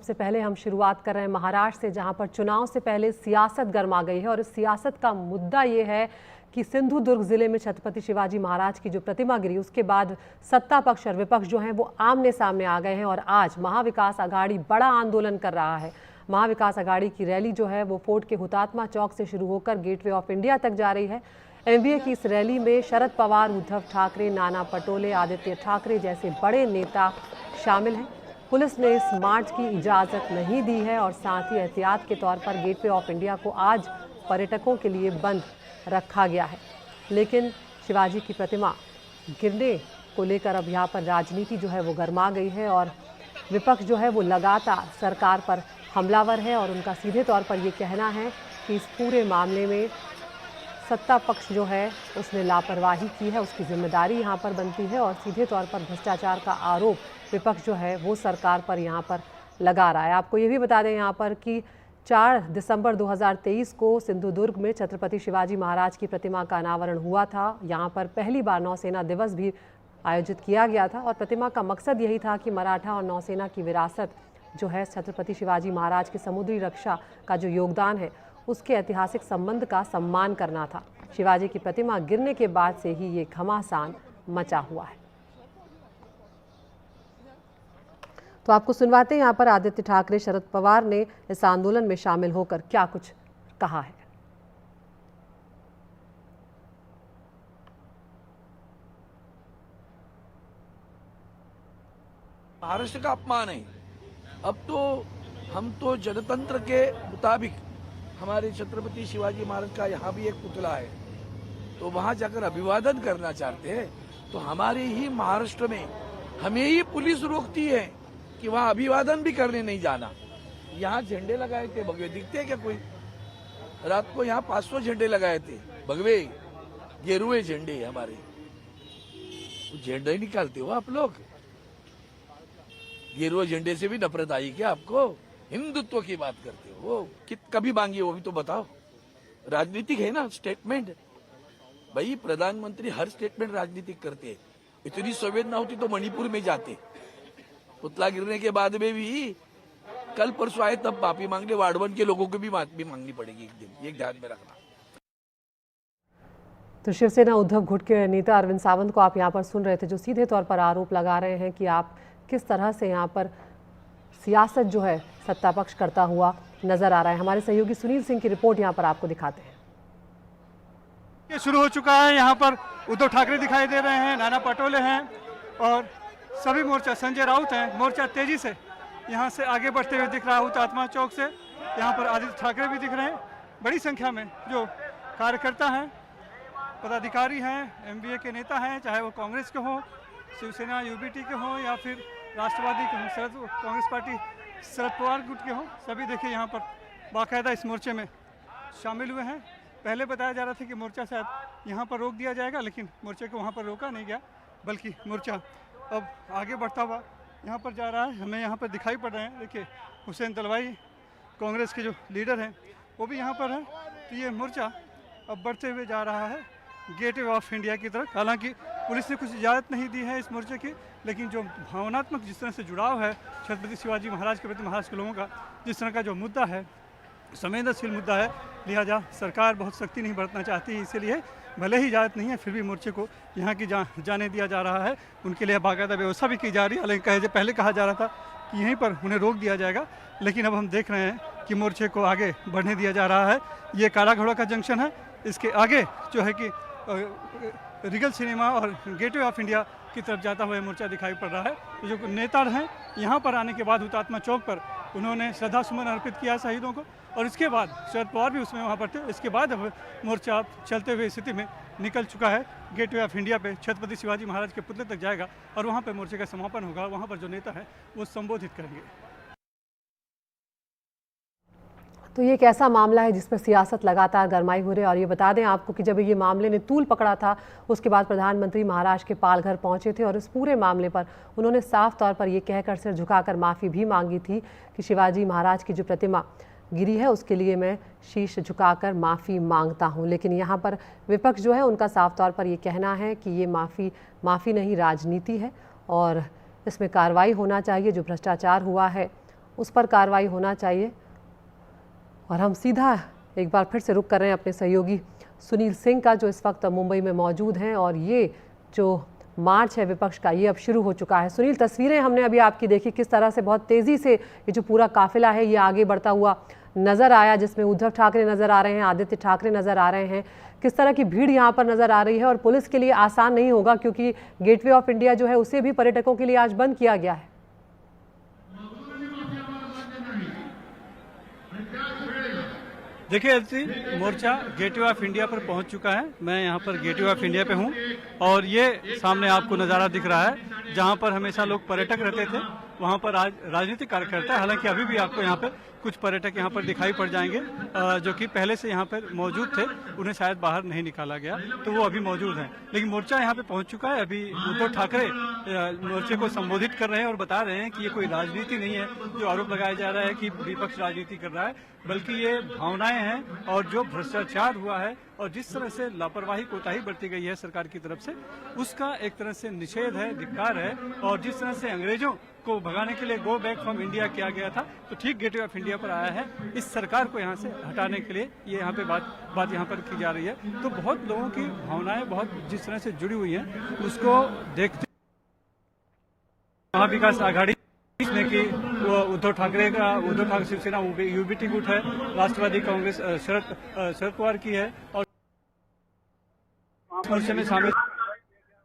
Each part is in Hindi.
सबसे पहले हम शुरुआत कर रहे हैं महाराष्ट्र से, जहां पर चुनाव से पहले सियासत गर्मा गई है और इस सियासत का मुद्दा ये है कि सिंधुदुर्ग जिले में छत्रपति शिवाजी महाराज की जो प्रतिमा गिरी, उसके बाद सत्ता पक्ष और विपक्ष जो हैं वो आमने सामने आ गए हैं और आज महाविकास आघाड़ी बड़ा आंदोलन कर रहा है। महाविकास आघाड़ी की रैली जो है वो फोर्ट के हुतात्मा चौक से शुरू होकर गेटवे ऑफ इंडिया तक जा रही है। एमवीए की इस रैली में शरद पवार, उद्धव ठाकरे, नाना पटोले, आदित्य ठाकरे जैसे बड़े नेता शामिल हैं। पुलिस ने इस मार्च की इजाज़त नहीं दी है और साथ ही एहतियात के तौर पर गेटवे ऑफ इंडिया को आज पर्यटकों के लिए बंद रखा गया है। लेकिन शिवाजी की प्रतिमा गिरने को लेकर अब यहाँ पर राजनीति जो है वो गर्मा गई है और विपक्ष जो है वो लगातार सरकार पर हमलावर है और उनका सीधे तौर पर ये कहना है कि इस पूरे मामले में सत्ता पक्ष जो है उसने लापरवाही की है, उसकी जिम्मेदारी यहाँ पर बनती है और सीधे तौर पर भ्रष्टाचार का आरोप विपक्ष जो है वो सरकार पर यहाँ पर लगा रहा है। आपको ये भी बता दें यहाँ पर कि 4 दिसंबर 2023 को सिंधुदुर्ग में छत्रपति शिवाजी महाराज की प्रतिमा का अनावरण हुआ था। यहाँ पर पहली बार नौसेना दिवस भी आयोजित किया गया था और प्रतिमा का मकसद यही था कि मराठा और नौसेना की विरासत जो है छत्रपति शिवाजी महाराज की समुद्री रक्षा का जो योगदान है उसके ऐतिहासिक संबंध का सम्मान करना था। शिवाजी की प्रतिमा गिरने के बाद से ही ये घमासान मचा हुआ है। तो आपको सुनवाते हैं यहाँ पर आदित्य ठाकरे, शरद पवार ने इस आंदोलन में शामिल होकर क्या कुछ कहा है। महाराष्ट्र का अपमान है। अब तो हम तो जनतंत्र के मुताबिक हमारे छत्रपति शिवाजी महाराज का यहाँ भी एक पुतला है, तो वहां जाकर अभिवादन करना चाहते हैं तो हमारे ही महाराष्ट्र में हमें ही पुलिस रोकती है कि वहां अभिवादन भी करने नहीं जाना। यहाँ झंडे लगाए थे, भगवे दिखते हैं क्या कोई? रात को यहाँ 500 झंडे लगाए थे, भगवे गेरुए झंडे हमारे। झंडे निकालते हो आप लोग? गेरुए झंडे से भी नफरत आई क्या आपको? हिंदुत्व की बात करते हो वो कभी मांगी, वो भी तो बताओ। राजनीतिक है ना स्टेटमेंट भाई, प्रधानमंत्री हर स्टेटमेंट राजनीतिक करते हैं। इतनी संवेदना होती तो मणिपुर में जाते। पुतला गिरने के बाद में भी कल परसों आए तब माफी मांगने, वाड़वन के लोगों को भी माफी मांगनी पड़ेगी एक दिन, ये ध्यान में रखना। तो शिवसेना उद्धव गुट के नेता अरविंद सावंत को आप यहाँ पर सुन रहे थे, जो सीधे तौर पर आरोप लगा रहे हैं कि आप किस तरह से यहाँ पर सियासत जो है सत्ता पक्ष करता हुआ नजर आ रहा है। हमारे सहयोगी सुनील सिंह की रिपोर्ट यहाँ पर आपको दिखाते हैं। ये शुरू हो चुका है। यहाँ पर उद्धव ठाकरे दिखाई दे रहे हैं, नाना पटोले हैं और सभी मोर्चा, संजय राउत हैं। मोर्चा तेजी से यहाँ से आगे बढ़ते हुए दिख रहा है हुतात्मा चौक से। यहाँ पर आदित्य ठाकरे भी दिख रहे हैं। बड़ी संख्या में जो कार्यकर्ता हैं, पदाधिकारी हैं, एमवीए के नेता हैं, चाहे वो कांग्रेस के हों, शिवसेना यूबीटी के हों या फिर राष्ट्रवादी कांग्रेस पार्टी शरद पवार गुट के हों, सभी देखिए यहाँ पर बाकायदा इस मोर्चे में शामिल हुए हैं। पहले बताया जा रहा था कि मोर्चा शायद यहाँ पर रोक दिया जाएगा, लेकिन मोर्चे को वहाँ पर रोका नहीं गया, बल्कि मोर्चा अब आगे बढ़ता हुआ यहाँ पर जा रहा है। हमें यहाँ पर दिखाई पड़ रहे हैं, देखिए हुसैन दलवाई कांग्रेस के जो लीडर हैं वो भी यहाँ पर हैं। तो ये मोर्चा अब बढ़ते हुए जा रहा है गेटवे ऑफ इंडिया की तरफ। हालांकि पुलिस ने कुछ इजाज़त नहीं दी है इस मोर्चे की, लेकिन जो भावनात्मक जिस तरह से जुड़ाव है छत्रपति शिवाजी महाराज के प्रति महाराष्ट्र के लोगों का, जिस तरह का जो मुद्दा है, संवेदनशील मुद्दा है, लिहाजा सरकार बहुत सख्ती नहीं बरतना चाहती है। इसीलिए भले ही इजाज़त नहीं है फिर भी मोर्चे को यहाँ की जाने दिया जा रहा है। उनके लिए बाकायदा व्यवस्था भी की जा रही है। हालांकि पहले कहा जा रहा था कि यहीं पर उन्हें रोक दिया जाएगा, लेकिन अब हम देख रहे हैं कि मोर्चे को आगे बढ़ने दिया जा रहा है। ये काला घोड़ा का जंक्शन है, इसके आगे जो है कि रिगल सिनेमा और गेटवे ऑफ इंडिया की तरफ जाता हुआ मोर्चा दिखाई पड़ रहा है। जो नेता हैं यहाँ पर आने के बाद हुतात्मा चौक पर उन्होंने श्रद्धा सुमन अर्पित किया शहीदों को और इसके बाद शरद पवार भी उसमें वहाँ पर थे। इसके बाद अब मोर्चा चलते हुए स्थिति में निकल चुका है। गेटवे ऑफ इंडिया पे छत्रपति शिवाजी महाराज के पुतले तक जाएगा और वहाँ पर मोर्चे का समापन होगा। वहाँ पर जो नेता है वो संबोधित करेंगे। तो ये एक ऐसा मामला है जिस पर सियासत लगातार गरमाई हो रही है और ये बता दें आपको कि जब ये मामले ने तूल पकड़ा था उसके बाद प्रधानमंत्री महाराष्ट्र के पालघर पहुंचे थे और इस पूरे मामले पर उन्होंने साफ तौर पर ये कहकर सिर झुकाकर माफ़ी भी मांगी थी कि शिवाजी महाराज की जो प्रतिमा गिरी है उसके लिए मैं शीश झुकाकर माफ़ी मांगता हूं। लेकिन यहाँ पर विपक्ष जो है उनका साफ तौर पर ये कहना है कि ये माफ़ी नहीं, राजनीति है और इसमें कार्रवाई होना चाहिए। जो भ्रष्टाचार हुआ है उस पर कार्रवाई होना चाहिए। और हम सीधा एक बार फिर से रुख कर रहे हैं अपने सहयोगी सुनील सिंह का, जो इस वक्त मुंबई में मौजूद हैं। और ये जो मार्च है विपक्ष का, ये अब शुरू हो चुका है। सुनील, तस्वीरें हमने अभी आपकी देखी, किस तरह से बहुत तेज़ी से ये जो पूरा काफिला है ये आगे बढ़ता हुआ नज़र आया, जिसमें उद्धव ठाकरे नज़र आ रहे हैं, आदित्य ठाकरे नज़र आ रहे हैं। किस तरह की भीड़ यहाँ पर नज़र आ रही है। और पुलिस के लिए आसान नहीं होगा, क्योंकि गेटवे ऑफ इंडिया जो है उसे भी पर्यटकों के लिए आज बंद किया गया है। देखिए LC, Morcha gateway of India पर पहुंच चुका है। मैं यहां पर गेटवे ऑफ इंडिया पे हूं और ये सामने आपको नज़ारा दिख रहा है जहां पर हमेशा लोग पर्यटक रहते थे, वहां पर आज राजनीतिक कार्यकर्ता है। हालांकि अभी भी आपको यहाँ पर कुछ पर्यटक यहाँ पर दिखाई पड़ जाएंगे जो कि पहले से यहाँ पर मौजूद थे, उन्हें शायद बाहर नहीं निकाला गया, तो वो अभी मौजूद हैं। लेकिन मोर्चा यहाँ पे पहुंच चुका है। अभी उद्धव ठाकरे मोर्चे को संबोधित कर रहे हैं और बता रहे हैं कि ये कोई राजनीति नहीं है जो आरोप लगाया जा रहा है कि विपक्ष राजनीति कर रहा है, बल्कि ये भावनाएं हैं और जो भ्रष्टाचार हुआ है और जिस तरह से लापरवाही कोताही बरती गई है सरकार की तरफ से, उसका एक तरह से निषेध है, धिक्कार है। और जिस तरह से अंग्रेजों को भगाने के लिए गो बैक फ्रॉम इंडिया किया गया था, तो ठीक गेटवे ऑफ इंडिया पर आया है इस सरकार को यहाँ से हटाने के लिए। ये यहाँ पे बात यहाँ पर की जा रही है। तो बहुत लोगों की भावनाएं बहुत जिस तरह से जुड़ी हुई हैं, उसको देखते महाविकास आघाड़ी ने कि उद्धव ठाकरे शिवसेना यूबीटी गुट है, राष्ट्रवादी कांग्रेस शरद पवार की है और मोर्चे में शामिल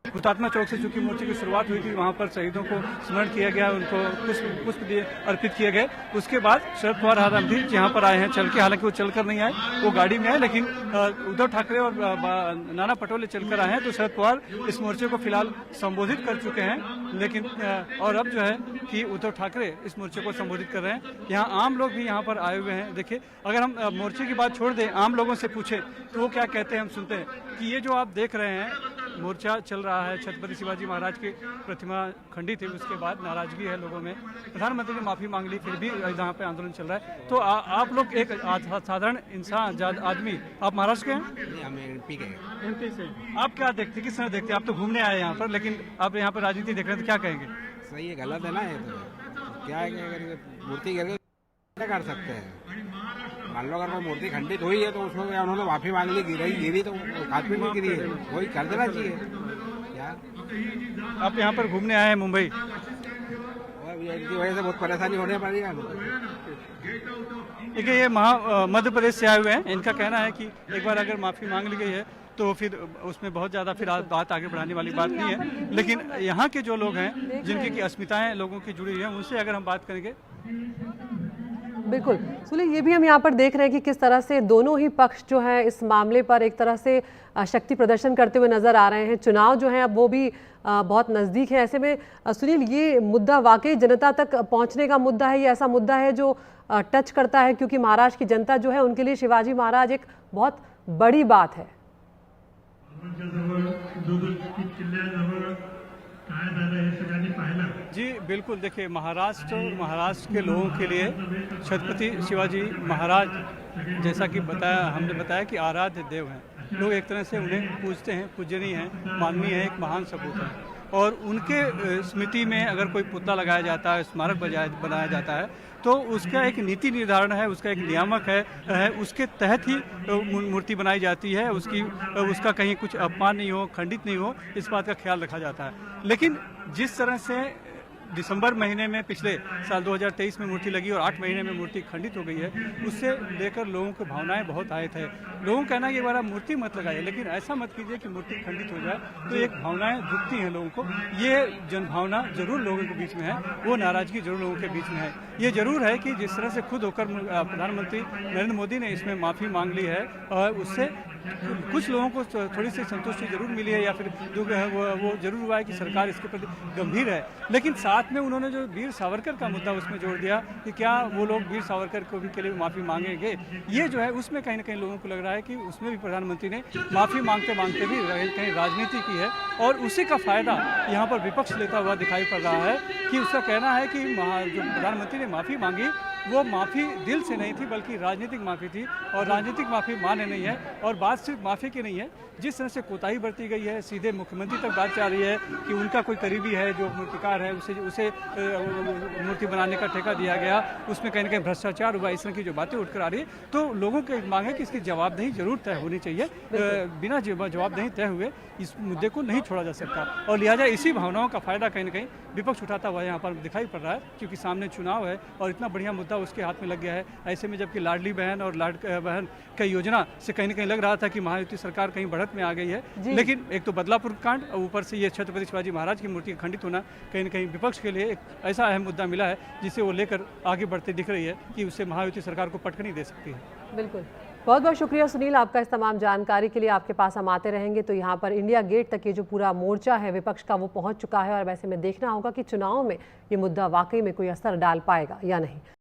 हुतात्मा चौक से चूंकि मोर्चे की शुरुआत हुई थी, वहां पर शहीदों को स्मरण किया गया, उनको पुष्प अर्पित किए गए। उसके बाद शरद पवार हाराम भी यहाँ पर आए हैं चल के, हालांकि वो चलकर नहीं आए, वो गाड़ी में आए, लेकिन उद्धव ठाकरे और नाना पटोले चलकर आए हैं। तो शरद पवार इस मोर्चे को फिलहाल संबोधित कर चुके हैं, लेकिन और अब जो है कि उद्धव ठाकरे इस मोर्चे को संबोधित कर रहे हैं। यहाँ आम लोग भी यहाँ पर आए हुए हैं। देखिए, अगर हम मोर्चे की बात छोड़ दें, आम लोगों से पूछे तो वो क्या कहते हैं हम सुनते हैं कि ये जो आप देख रहे हैं मोर्चा चल रहा है, छत्रपति शिवाजी महाराज की प्रतिमा खंडित है, उसके बाद नाराजगी है लोगों में, प्रधानमंत्री ने माफी मांग ली, फिर भी यहाँ पे आंदोलन चल रहा है। तो आप लोग एक साधारण इंसान आदमी, आप महाराष्ट्र के हैं? हम एमपी के हैं। एमपी से। आप क्या देखते, किस तरह देखते? आप तो घूमने आए यहाँ पर, लेकिन आप यहाँ पर राजनीति देख रहे हैं, तो क्या कहेंगे? सही है, गलत है ना ये तो। क्या है कि अगर मूर्ति गिर गई क्या कर सकते हैं? मान लो अगर कोई मूर्ति खंडित हुई है तो उसमें उन्होंने माफी मांग ली, गिरी तो काफी नहीं गिरी है, वही कर देना चाहिए। क्या आप यहाँ पर घूमने आए हैं मुंबई? इनकी वजह से बहुत परेशानी होने पड़ी है। देखिए, ये मध्य प्रदेश से आए हुए हैं। इनका कहना है कि एक बार अगर माफी मांग ली गई है तो फिर उसमें बहुत ज़्यादा फिर बात आगे बढ़ाने वाली बात नहीं है। लेकिन यहाँ के जो लोग हैं, जिनकी की अस्मिताएं लोगों की जुड़ी हुई हैं, उनसे अगर हम बात करेंगे। बिल्कुल सुनील, ये भी हम यहाँ पर देख रहे हैं कि किस तरह से दोनों ही पक्ष जो है इस मामले पर एक तरह से शक्ति प्रदर्शन करते हुए नजर आ रहे हैं। चुनाव जो है अब वो भी बहुत नज़दीक है। ऐसे में सुनील, ये मुद्दा वाकई जनता तक पहुँचने का मुद्दा है, ये ऐसा मुद्दा है जो टच करता है, क्योंकि महाराष्ट्र की जनता जो है उनके लिए शिवाजी महाराज एक बहुत बड़ी बात है। जी बिल्कुल, देखिए महाराष्ट्र के लोगों के लिए छत्रपति शिवाजी महाराज, जैसा कि हमने बताया कि आराध्य देव हैं। लोग एक तरह से उन्हें पूजते हैं, पूजनीय हैं, माननीय है, एक महान सपूत है। और उनके स्मृति में अगर कोई पुतला लगाया जाता है, स्मारक बनाया जाता है, तो उसका एक नीति निर्धारण है, उसका एक नियामक है, उसके तहत ही मूर्ति बनाई जाती है। उसका कहीं कुछ अपमान नहीं हो, खंडित नहीं हो, इस बात का ख्याल रखा जाता है। लेकिन जिस तरह से दिसंबर महीने में पिछले साल 2023 में मूर्ति लगी और 8 महीने में मूर्ति खंडित हो गई है, उससे लेकर लोगों की भावनाएं बहुत आए थे। लोगों का कहना है कि बार आप मूर्ति मत लगाइए, लेकिन ऐसा मत कीजिए कि मूर्ति खंडित हो जाए, तो एक भावनाएं दुखती हैं लोगों को। ये जनभावना जरूर लोगों के बीच में है, वो नाराजगी जरूर लोगों के बीच में है। ये जरूर है कि जिस तरह से खुद होकर प्रधानमंत्री नरेंद्र मोदी ने इसमें माफ़ी मांग ली है, और उससे कुछ लोगों को थोड़ी सी संतुष्टि जरूर मिली है, या फिर जो है वो जरूर हुआ है कि सरकार इसके प्रति गंभीर है। लेकिन साथ में उन्होंने जो वीर सावरकर का मुद्दा उसमें जोड़ दिया कि क्या वो लोग वीर सावरकर को भी के लिए माफ़ी मांगेंगे, ये जो है उसमें कहीं ना कहीं लोगों को लग रहा है कि उसमें भी प्रधानमंत्री ने माफ़ी मांगते मांगते भी कहीं राजनीति की है, और उसी का फायदा यहाँ पर विपक्ष लेता हुआ दिखाई पड़ रहा है। कि उसका कहना है कि जो प्रधानमंत्री ने माफ़ी मांगी वो माफ़ी दिल से नहीं थी बल्कि राजनीतिक माफ़ी थी, और राजनीतिक माफ़ी मान्य नहीं है। और बात सिर्फ माफ़ी की नहीं है, जिस तरह से कोताही बरती गई है, सीधे मुख्यमंत्री तक बात जा रही है कि उनका कोई करीबी है जो मूर्तिकार है, उसे मूर्ति बनाने का ठेका दिया गया, उसमें कहीं ना कहीं भ्रष्टाचार हुआ, इस तरह की जो बातें उठकर आ रही है। तो लोगों की मांग है कि इसकी जवाबदेही जरूर तय होनी चाहिए। बिना जवाबदेही तय हुए इस मुद्दे को नहीं छोड़ा जा सकता, और लिहाजा इसी भावनाओं का फायदा कहीं ना कहीं विपक्ष उठाता हुआ यहाँ पर दिखाई पड़ रहा है, क्योंकि सामने चुनाव है और इतना बढ़िया मुद्दा उसके हाथ में लग गया है। ऐसे में जबकि लाडली बहन और बहन की योजना से कहीं ना कहीं लग रहा था कि महायुति सरकार कहीं बढ़त में आ गई है, लेकिन एक तो बदलापुर कांड और ऊपर से ये छत्रपति शिवाजी महाराज की मूर्ति खंडित होना कहीं ना कहीं विपक्ष के लिए एक ऐसा अहम मुद्दा मिला है जिसे वो लेकर आगे बढ़ते दिख रही है कि उससे महायुति सरकार को पटकनी दे सकती है। बिल्कुल, बहुत बहुत शुक्रिया सुनील आपका इस तमाम जानकारी के लिए। आपके पास हम आते रहेंगे। तो यहाँ पर इंडिया गेट तक ये जो पूरा मोर्चा है विपक्ष का वो पहुंच चुका है, और वैसे में देखना होगा कि चुनाव में ये मुद्दा वाकई में कोई असर डाल पाएगा या नहीं।